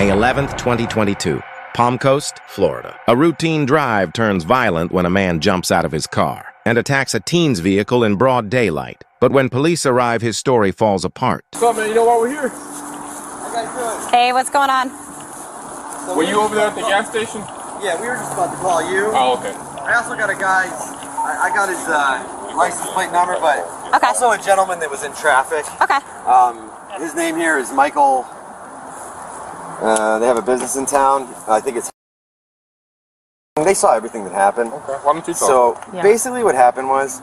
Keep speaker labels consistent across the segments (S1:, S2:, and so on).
S1: May 11th, 2022. Palm Coast, Florida. A routine drive turns violent when a man jumps out of his car and attacks a teen's vehicle in broad daylight. But when police arrive, his story falls apart.
S2: What's up, man? You know why we're here? How you guys doing?
S3: Hey, what's going on?
S2: So were you over there at the gas station?
S4: Yeah, we were just about to call you.
S2: Oh, okay.
S4: I also got a guy's, I got his license plate number, but
S3: Okay.
S4: also a gentleman that was in traffic.
S3: Okay.
S4: His name here is Michael. They have a business in town. I think it's... They saw everything that happened.
S2: Okay, why don't you talk?
S4: So,
S3: Yeah.
S4: basically what happened was,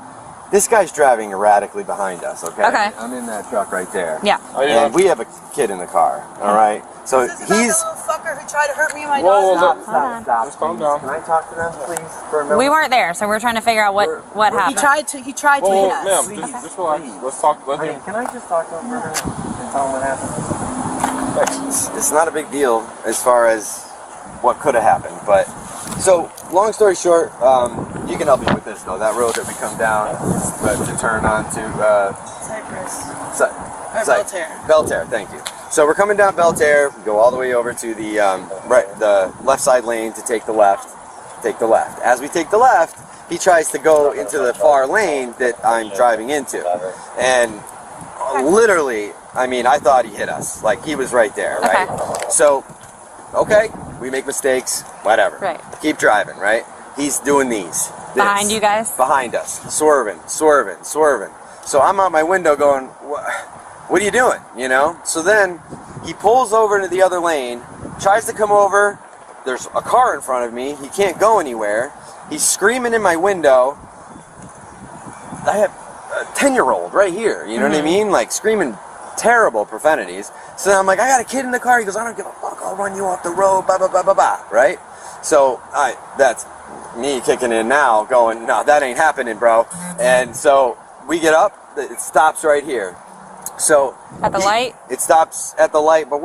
S4: this guy's driving erratically behind us, okay?
S3: Okay.
S4: I'm in that truck right there.
S3: Yeah.
S2: Oh, yeah.
S4: And we have a kid in the car, alright? So
S5: This is not
S4: he's...
S5: the little fucker who tried to hurt me and my
S2: Whoa,
S5: daughter.
S2: whoa,
S4: Stop.
S2: Just calm down.
S4: Can I talk to them, please, for a minute?
S3: We weren't there, so we're trying to figure out what
S5: He
S3: happened.
S5: tried to hit
S2: Whoa,
S5: us.
S2: ma'am, just relax. Let's talk. Let
S4: Honey,
S2: him.
S4: can I just talk to him for a minute and tell him what happened?
S2: Thanks.
S4: It's not a big deal as far as what could have happened, but so long story short, you can help me with this though. That road that we come down to turn onto
S5: Cypress. Belterre.
S4: Belterre, thank you. So we're coming down Belterre, we go all the way over to the the left side lane to take the left. Take the left. As we take the left, he tries to go into the far lane that I'm driving into, and literally, I mean, I thought he hit us. Like, he was right there, right?
S3: Okay.
S4: So, okay, we make mistakes, whatever.
S3: Right.
S4: Keep driving, right? He's doing these.
S3: Behind you guys?
S4: Behind us. Swerving. So I'm out my window going, what are you doing? You know? So then, he pulls over into the other lane, tries to come over. There's a car in front of me. He can't go anywhere. He's screaming in my window. I have a 10-year-old right here, you know what I mean? Like, screaming terrible profanities. So I'm like, I got a kid in the car. He goes, I don't give a fuck. I'll run you off the road, blah, blah, blah, blah, blah, right? So that's me kicking in now, going, no, that ain't happening, bro. And so we get up. It stops right here. So
S3: At the light?
S4: It stops at the light, but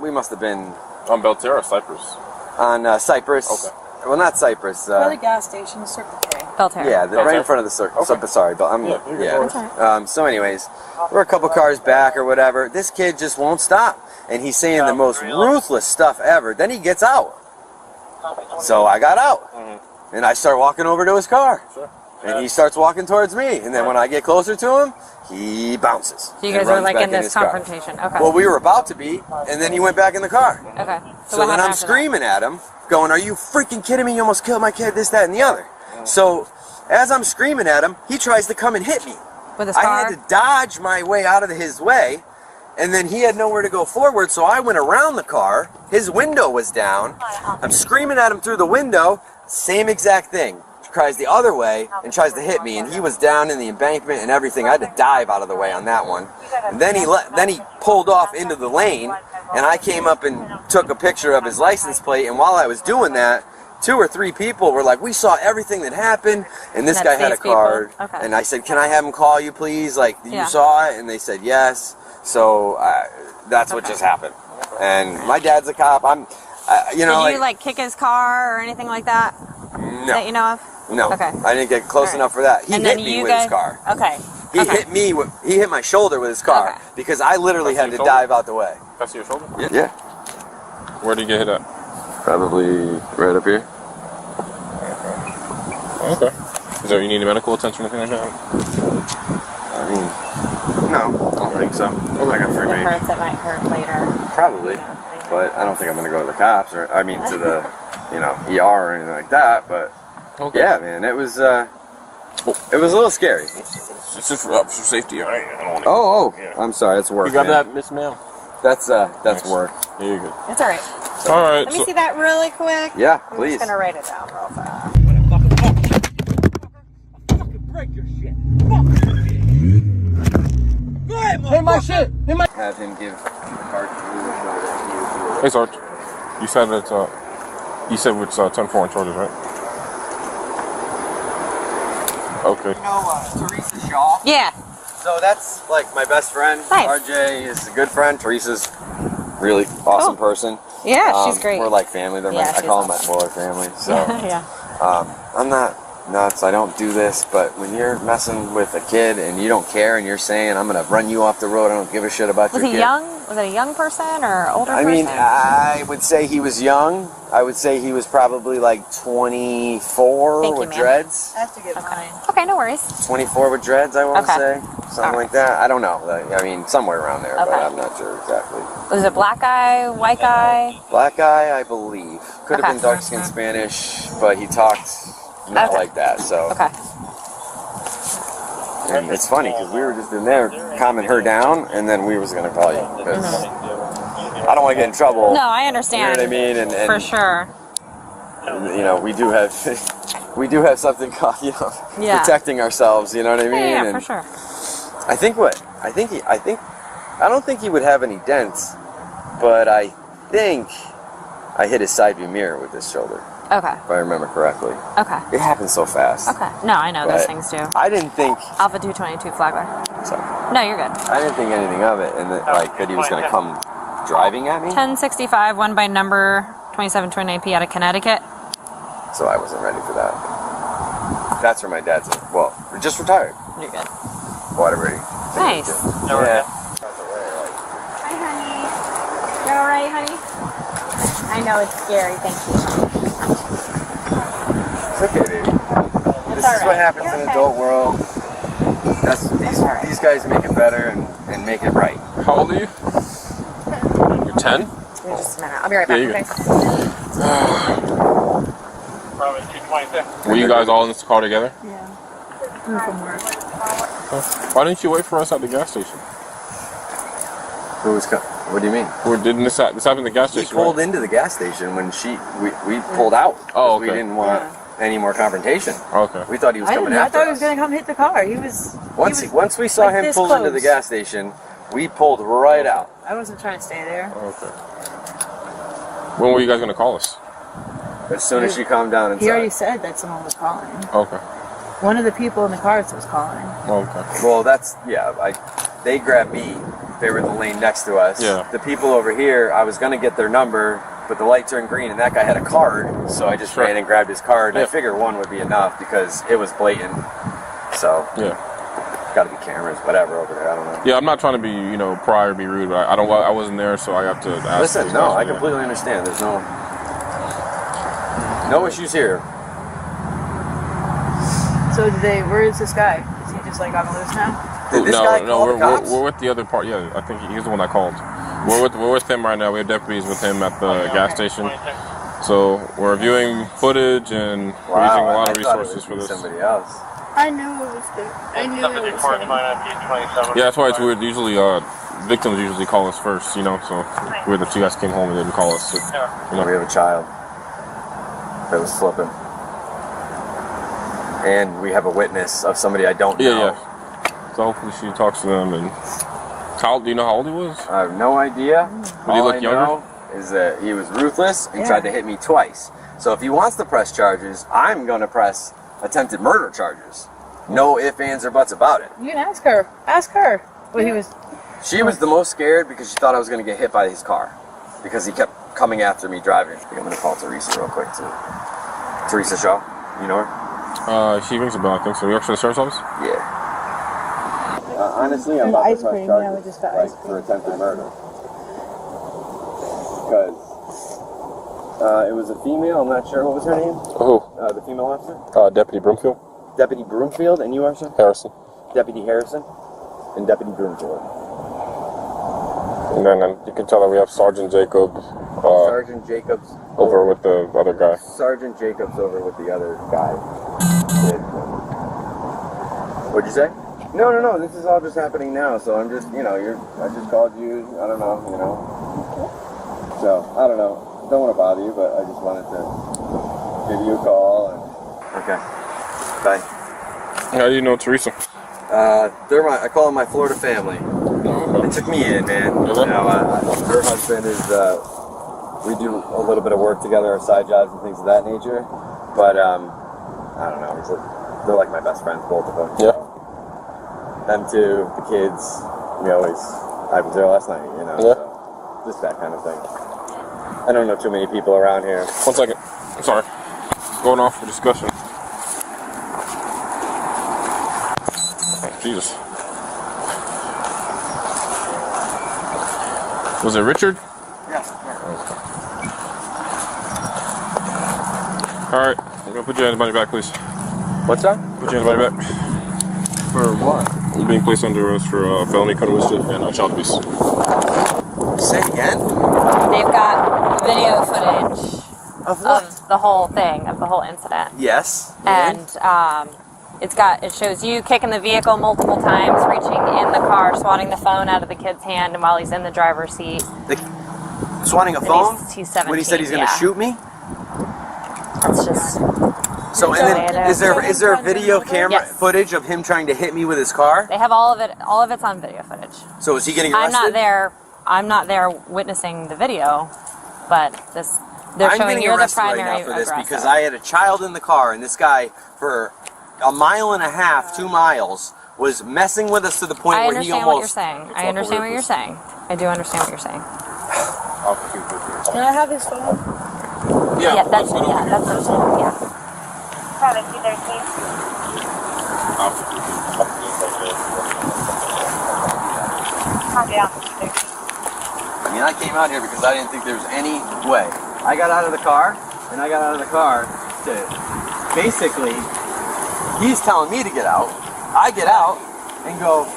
S4: we must have been
S2: On Belterre or Cypress?
S4: on Cypress.
S2: Okay.
S4: Well, not Cypress.
S5: Where the gas station, Circle K.
S3: Belterre.
S4: Yeah, right
S2: Okay.
S4: in front of the circle.
S2: Okay.
S4: Sorry, but I'm So anyways, we're a couple cars back or whatever. This kid just won't stop, and he's saying the most ruthless stuff ever. Then he gets out. So I got out, and I start walking over to his car,
S2: Sure.
S4: and he starts walking towards me. And then when I get closer to him, he bounces.
S3: So you
S4: and
S3: guys were
S4: runs
S3: like
S4: back
S3: in this
S4: his car.
S3: confrontation. Okay.
S4: Well, we were about to be, and then he went back in the car.
S3: Okay.
S4: So
S3: what
S4: then
S3: happened
S4: I'm
S3: after
S4: screaming at him, going, are you freaking kidding me? You almost killed my kid, this, that, and the other. So as I'm screaming at him, he tries to come and hit me.
S3: that? With his
S4: I
S3: car?
S4: had to dodge my way out of his way, and then he had nowhere to go forward, so I went around the car. His window was down. I'm screaming at him through the window, same exact thing. Tries the other way and tries to hit me, and he was down in the embankment and everything. I had to dive out of the way on that one. And then he pulled off into the lane, and I came up and took a picture of his license plate, and while I was doing that, 2 or 3 people were like, we saw everything that happened, and this
S3: That's
S4: guy had a
S3: these people?
S4: card.
S3: Okay.
S4: And I said, can I have him call you, please? Like,
S3: Yeah.
S4: you saw it? And they said yes. So that's what just happened. And my dad's a cop. I'm, you know,
S3: Did you like kick his car or anything like that?
S4: no,
S3: That you know of?
S4: no.
S3: Okay.
S4: I didn't get close
S3: All right.
S4: enough for that. He
S3: And
S4: hit
S3: then
S4: me
S3: you
S4: with
S3: guys...
S4: his car.
S3: Okay.
S4: He
S3: Okay.
S4: hit me. He hit my shoulder with his car
S3: Okay.
S4: because I literally
S2: That's
S4: had to
S2: your shoulder?
S4: dive out the way.
S2: That's your shoulder?
S4: Yeah.
S2: Where did you get hit at?
S4: Probably right up here.
S2: Okay. Is there you need medical attention or anything like that?
S4: I mean, no, I don't think so. I got free
S3: If it
S4: range.
S3: hurts, it might hurt later.
S4: Probably, but I don't think I'm gonna go to the cops or to the, ER or anything like that. But
S2: Okay.
S4: yeah, man, it was a little scary.
S2: It's just for safety. I don't want to.
S4: Oh,
S2: Yeah.
S4: I'm sorry, that's work.
S2: You got
S4: man.
S2: that, Miss Ma'am?
S4: That's
S2: Thanks.
S4: work.
S2: Yeah, you're good.
S3: It's all right.
S2: All right.
S3: Let me see that really quick.
S4: Yeah,
S3: I'm
S4: please.
S3: just gonna write it down real fast.
S4: Have him give the card to you.
S2: Hey, Sarge. You said it's 10-4 on charges, right? Okay.
S4: You know Teresa Shaw?
S3: Yeah.
S4: So that's like my best friend.
S3: Nice.
S4: RJ is a good friend. Teresa's really awesome person.
S3: Yeah, she's great.
S4: We're like family. They're
S3: Yeah,
S4: I
S3: she's
S4: call them my boy family. So
S3: yeah.
S4: I'm not nuts. I don't do this. But when you're messing with a kid and you don't care and you're saying I'm gonna run you off the road, I don't give a shit about
S3: Was
S4: your
S3: he
S4: kid.
S3: young Was it a young person or older
S4: I
S3: person?
S4: mean, I would say he was young. I would say he was probably like 24
S3: Thank you,
S4: with
S3: ma'am.
S4: dreads.
S5: I have to get mine.
S3: Okay, no worries.
S4: 24 with dreads, I want to
S3: Okay.
S4: say. Something like that. I don't know. I mean, somewhere around there, but
S3: Okay.
S4: I'm not sure exactly.
S3: Was it black guy, white guy?
S4: Black guy, I believe. Could have
S3: Okay.
S4: been dark-skinned Spanish, but he talked not
S3: Okay.
S4: like that, so.
S3: Okay.
S4: And it's funny, because we were just in there calming her down, and then we was going to call you, because I don't want to get in trouble.
S3: No, I understand.
S4: You know what I mean? And
S3: For sure.
S4: you know, we do have something called, you know,
S3: Yeah.
S4: protecting ourselves, you know what I mean?
S3: Yeah,
S4: And
S3: for sure.
S4: I don't think he would have any dents, but I think I hit his side view mirror with this shoulder,
S3: Okay.
S4: if I remember correctly.
S3: Okay.
S4: It happens so fast.
S3: Okay. No, I know those
S4: But
S3: things do.
S4: I didn't think,
S3: Alpha 222 flagler.
S4: sorry,
S3: No, you're good.
S4: I didn't think anything of it, and that, like, that he was going to come driving at me,
S3: 1065, one by number 2729P out of Connecticut.
S4: so I wasn't ready for that. That's where my dad's at. Well, just retired.
S3: You're good.
S4: Water ready.
S3: Nice.
S4: Yeah.
S3: Hi, honey. You all right, honey? I know it's scary. Thank you.
S4: It's okay, baby. This
S3: all
S4: is what
S3: right.
S4: happens
S3: You're
S4: in the
S3: okay.
S4: adult world.
S3: all right.
S4: These guys make it better and make it right.
S2: How old are you? You're 10?
S3: Give me just a minute. I'll be right back.
S2: Yeah, you
S3: Okay.
S2: Were you guys all in this car together?
S5: Yeah. I'm from work.
S2: Why didn't you wait for us at the gas station?
S4: Who was what do you mean?
S2: Didn't this happen at the gas
S4: He
S2: station?
S4: pulled
S2: right?
S4: into the gas station when we pulled out.
S2: Oh,
S4: We
S2: okay.
S4: didn't want any more confrontation.
S2: Okay.
S4: We thought he was
S5: I
S4: coming
S5: didn't know. I
S4: after
S5: thought he was
S4: us.
S5: going to come hit the car. He was.
S4: Once we saw
S5: like
S4: him
S5: this
S4: pull into the
S5: close.
S4: gas station, we pulled right out.
S5: I wasn't trying to stay there.
S2: Okay. When were you guys gonna call us?
S4: As soon as she calmed down inside.
S5: He already said that someone was calling.
S2: Okay.
S5: One of the people in the cars was calling.
S2: Okay.
S4: Well, they grabbed me. They were in the lane next to us.
S2: Yeah.
S4: The people over here, I was gonna get their number, but the light turned green, and that guy had a card, so I just
S2: Sure.
S4: ran and grabbed his card. And
S2: Yeah.
S4: I figured one would be enough because it was blatant. So
S2: Yeah.
S4: got to be cameras, whatever over there. I don't know.
S2: Yeah, I'm not trying to be, pry or be rude, but I wasn't there, so I have to ask.
S4: Listen,
S2: these
S4: no,
S2: guys,
S4: I
S2: yeah.
S4: completely understand. There's no issues here.
S5: So where is this guy? Is he just like on the loose now?
S4: Did this guy call the cops?
S2: we're with the other part. Yeah, I think he's the one that called. We're with him right now. We have deputies with him at the gas station. So we're reviewing footage and we're using a lot of
S4: I thought it
S2: resources for
S4: was
S2: this.
S4: somebody else.
S5: I knew it was there. I knew it was him.
S2: Yeah, that's why it's weird. Usually, victims usually call us first, so weird that you guys came home and didn't call us. So,
S4: We have a child that was flipping. And we have a witness of somebody I don't know.
S2: Yeah. So hopefully she talks to them. And do you know how old he was?
S4: I have no idea.
S2: Would he
S4: All
S2: look
S4: I
S2: younger?
S4: know is that he was ruthless and
S5: Yeah.
S4: tried to hit me twice. So if he wants to press charges, I'm going to press attempted murder charges. No ifs, ands, or buts about it.
S5: You can ask her. Ask her. Well, he was.
S4: She was the most scared because she thought I was going to get hit by his car. Because he kept coming after me driving. I think I'm going to call Teresa real quick too. Teresa Shaw, you know her?
S2: She rings a bell, I think so. You work for the sheriff's office?
S4: Yeah. Honestly, I'm
S5: And
S4: about
S5: ice
S4: to press
S5: cream,
S4: charges
S5: yeah, we just got ice
S4: for attempted murder. Because it was a female, I'm not sure, what was her name?
S2: Who?
S4: The female officer?
S2: Deputy Broomfield?
S4: Deputy Broomfield, and you are, sir?
S2: Harrison.
S4: Deputy Harrison and Deputy Broomfield.
S2: And then you can tell that we have Sergeant Jacobs
S4: Sergeant Jacobs
S2: over with the other guy.
S4: Sergeant Jacobs over with the other guy. What'd you say? No. This is all just happening now. So I'm just, I just called you. I don't know, So I don't know. Don't want to bother you, but I just wanted to give you a call. Okay. Bye.
S2: How do you know Teresa?
S4: I call them my Florida family. They took me in, man. Her husband is, we do a little bit of work together, our side jobs and things of that nature. But, I don't know, they're like my best friends, both of them.
S2: Yeah.
S4: Them two, the kids, I was there last night,
S2: Yeah.
S4: So just that kind of thing. I don't know too many people around here.
S2: 1 second. I'm sorry. Going off for discussion. Oh, Jesus. Was it Richard?
S4: Yes.
S2: All right, we're gonna put your money back, please.
S4: What's that?
S2: Put your money back.
S4: For what?
S2: You're being placed under arrest for felony cut of mischief and child abuse.
S4: Say it again?
S3: They've got video footage
S4: Of what?
S3: of the whole thing, of the whole incident.
S4: Yes.
S3: And it shows you kicking the vehicle multiple times, reaching in the car, swatting the phone out of the kid's hand, and while he's in the driver's seat.
S4: Swatting a
S3: And
S4: phone?
S3: He's 17.
S4: When he said he's going to shoot me?
S3: That's just.
S4: So, and then, is there video camera
S3: Yes.
S4: footage of him trying to hit me with his car?
S3: They have all of it. All of it's on video footage.
S4: So is he getting arrested?
S3: I'm not there witnessing the video, but they're
S4: I'm
S3: showing
S4: getting
S3: you're the
S4: arrested right
S3: primary
S4: now for this
S3: aggressor.
S4: because I had a child in the car, and this guy, for a mile and a half, 2 miles, was messing with us to the point
S3: I
S4: where he
S3: understand what you're
S4: almost...
S3: saying. I understand what you're saying. I do understand what you're saying.
S5: Can I have his phone?
S3: Yeah, that's understandable. Yeah.
S6: Private 213. Copy out 213.
S4: I mean, I came out here because I didn't think there was any way. I got out of the car to basically, he's telling me to get out. I get out and go,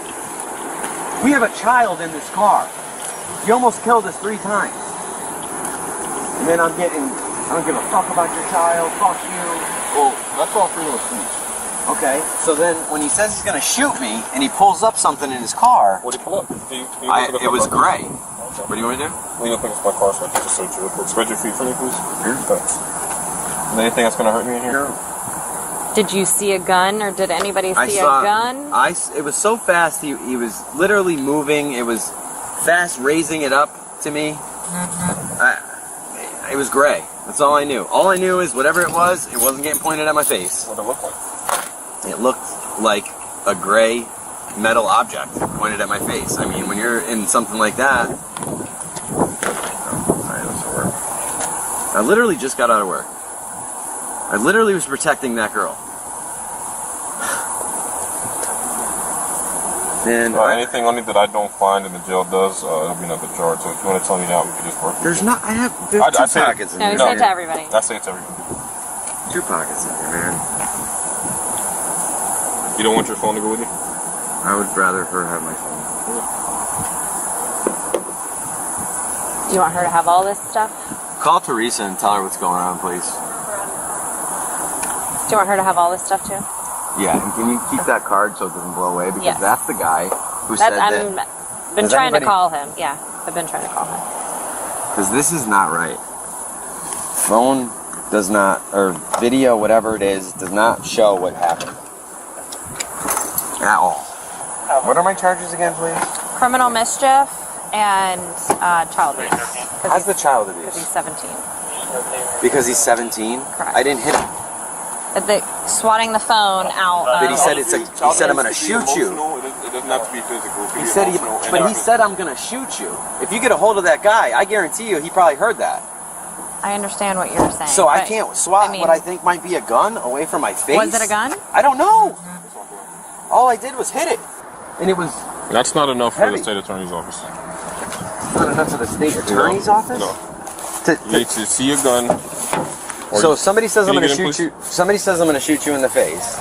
S4: we have a child in this car. You almost killed us 3 times. And then I'm getting, I don't give a fuck about your child, fuck you.
S2: Well, that's all freedom of speech.
S4: Okay, so then when he says he's gonna shoot me and he pulls up something in his car,
S2: What did you pull up?
S4: it was gray. What do you want to do?
S2: Lean up against my car so I can just search you real quick. Spread your feet for me, please.
S4: Here.
S2: Thanks. Is there anything that's going to hurt me in here?
S4: No.
S3: Did you see a gun, or did anybody see a gun?
S4: It was so fast, he was literally moving. It was fast raising it up to me. It was gray. That's all I knew. All I knew is whatever it wasn't getting pointed at my face.
S2: What did it look like?
S4: It looked like a gray metal object pointed at my face. I mean, when you're in something like that... I literally just got out of work. I literally was protecting that girl. And
S2: anything on it that I don't find and the jail does, it'll be another charge. So if you want to tell me now, we can just work.
S4: there's 2 pockets in
S3: No,
S4: here.
S3: he said it to everybody.
S2: I say it to everybody.
S4: 2 pockets in here, man.
S2: You don't want your phone to go with you?
S4: I would rather her have my phone.
S3: Do you want her to have all this stuff?
S4: Call Teresa and tell her what's going on, please.
S3: Do you want her to have all this stuff too?
S4: Yeah, and can you keep that card so it doesn't blow away? Because
S3: Yes.
S4: that's the guy who said that.
S3: I've been
S4: Does
S3: trying
S4: anybody-
S3: to call him. Yeah, I've been trying to call him.
S4: Because this is not right. Phone does not, or video, whatever it is, does not show what happened. At all. What are my charges again, please?
S3: Criminal mischief and child abuse.
S4: How's the child
S3: Because he's
S4: abuse?
S3: 17.
S4: Because he's 17?
S3: Correct.
S4: I didn't hit him.
S3: Swatting the phone out.
S4: But he said he said I'm gonna shoot you.
S2: It doesn't have to be physical.
S4: He said I'm gonna shoot you. If you get a hold of that guy, I guarantee you he probably heard that.
S3: I understand what you're saying.
S4: So I
S3: but,
S4: can't swat
S3: I mean,
S4: what I think might be a gun away from my face.
S3: Was it a gun?
S4: I don't know. All I did was hit it. And it was
S2: That's not enough for
S4: Heavy.
S2: the state attorney's office.
S4: not enough for the state attorney's office?
S2: No.
S4: To-
S2: You need to see a gun. or
S4: So
S2: you-
S4: somebody says I'm
S2: Can you
S4: gonna
S2: get in,
S4: shoot you. Somebody says I'm gonna shoot you in the face.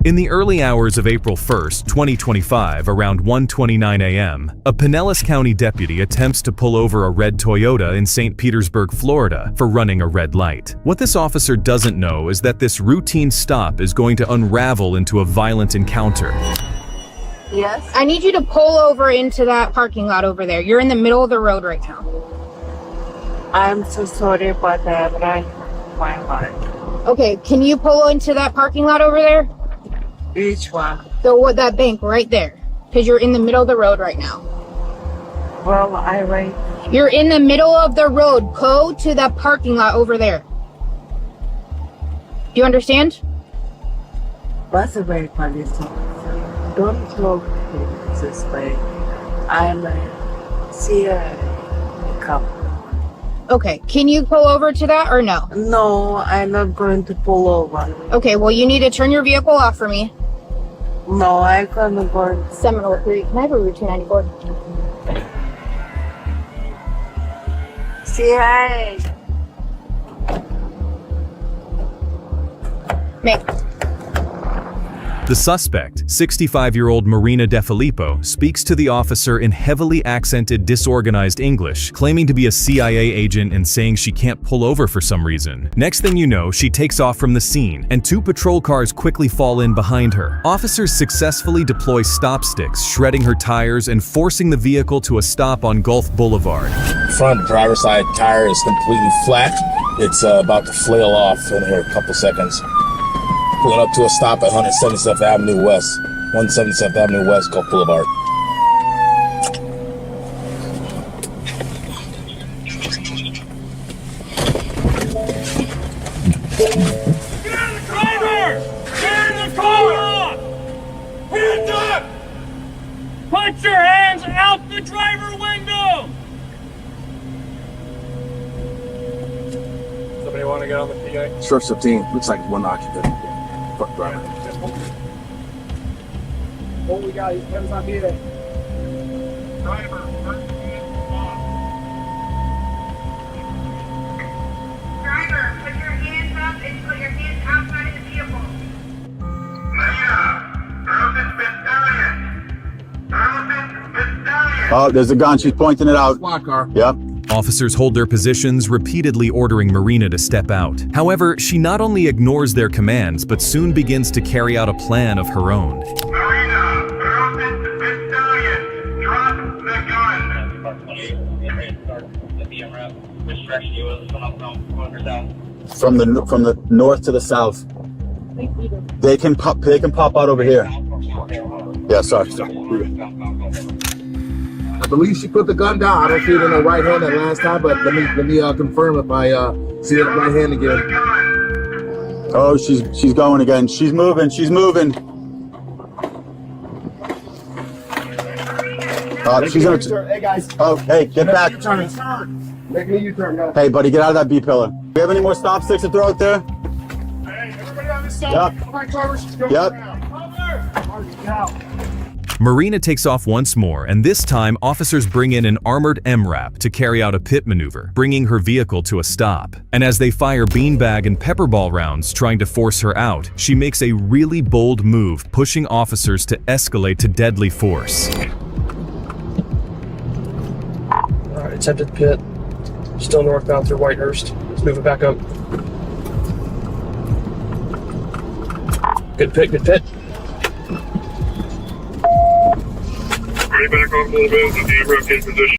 S7: In the early hours of April 1st, 2025, around 1:29 a.m., a Pinellas County deputy attempts to pull over a red Toyota in St. Petersburg, Florida, for running a red light. What this officer doesn't know is that this routine stop is going to unravel into a violent encounter.
S5: Yes.
S8: I need you to pull over into that parking lot over there. You're in the middle of the road right now.
S6: I'm so sorry about that, but I my heart.
S8: Okay, can you pull into that parking lot over there?
S6: Which one?
S8: That bank right there. Because you're in the middle of the road right now.
S6: Well, I wait.
S8: You're in the middle of the road. Go to that parking lot over there. Do you understand?
S6: What's the way, police officer? Don't talk this way. I'm see a couple.
S8: Okay, can you pull over to that or no?
S6: No, I'm not going to pull over.
S8: Okay, well you need to turn your vehicle off for me.
S6: No, I couldn't go.
S8: Seminole 3. Can I have a Route 294?
S6: Say hi.
S8: Make.
S7: The suspect, 65-year-old Marina DeFilippo, speaks to the officer in heavily accented, disorganized English, claiming to be a CIA agent and saying she can't pull over for some reason. Next thing you know, she takes off from the scene, and 2 patrol cars quickly fall in behind her. Officers successfully deploy stop sticks, shredding her tires and forcing the vehicle to a stop on Gulf Boulevard.
S9: Front driver's side tire is completely flat. It's about to flail off in here a couple seconds. Pulling up to a stop at 177th Avenue West. 177th Avenue West, Gulf Boulevard.
S10: Get in the driver! Get in the car! Hands up! Put your hands out the driver window! Somebody want to get on the PA?
S9: Short 15, looks like one occupant. Fuck driver.
S10: Oh, we got you. Hands on PA. Driver,
S11: Driver, put your hands up and put your hands outside of the vehicle.
S12: Oh, there's a gun. She's pointing it out.
S9: Squad car.
S12: Yep.
S7: Officers hold their positions, repeatedly ordering Marina to step out. However, she not only ignores their commands, but soon begins to carry out a plan of her own.
S11: Marina, drop the gun.
S12: From the north to the south. They can pop out over here. Yeah, sorry.
S9: I believe she put the gun down. I don't see it in her right hand that last time, but let me confirm if I see it in her right hand again.
S12: Oh, she's going again. She's moving. She's moving. She's gonna.
S9: Hey guys.
S12: Oh, hey, get back.
S9: Make a U-turn, guys.
S12: Hey, buddy, get out of that B pillar. Do we have any more stop sticks to throw out there?
S10: Hey, everybody on this side.
S12: Yep.
S10: All right, Carver, she's going
S12: Yep.
S10: around. Cover!
S7: Marina takes off once more, and this time officers bring in an armored MRAP to carry out a pit maneuver, bringing her vehicle to a stop. And as they fire beanbag and pepperball rounds trying to force her out, she makes a really bold move, pushing officers to escalate to deadly force.
S10: Alright, attempted pit. Still northbound through Whitehurst. Let's move it back up. Good pit, good pit.
S11: Bring back off a little bit, the camera in position.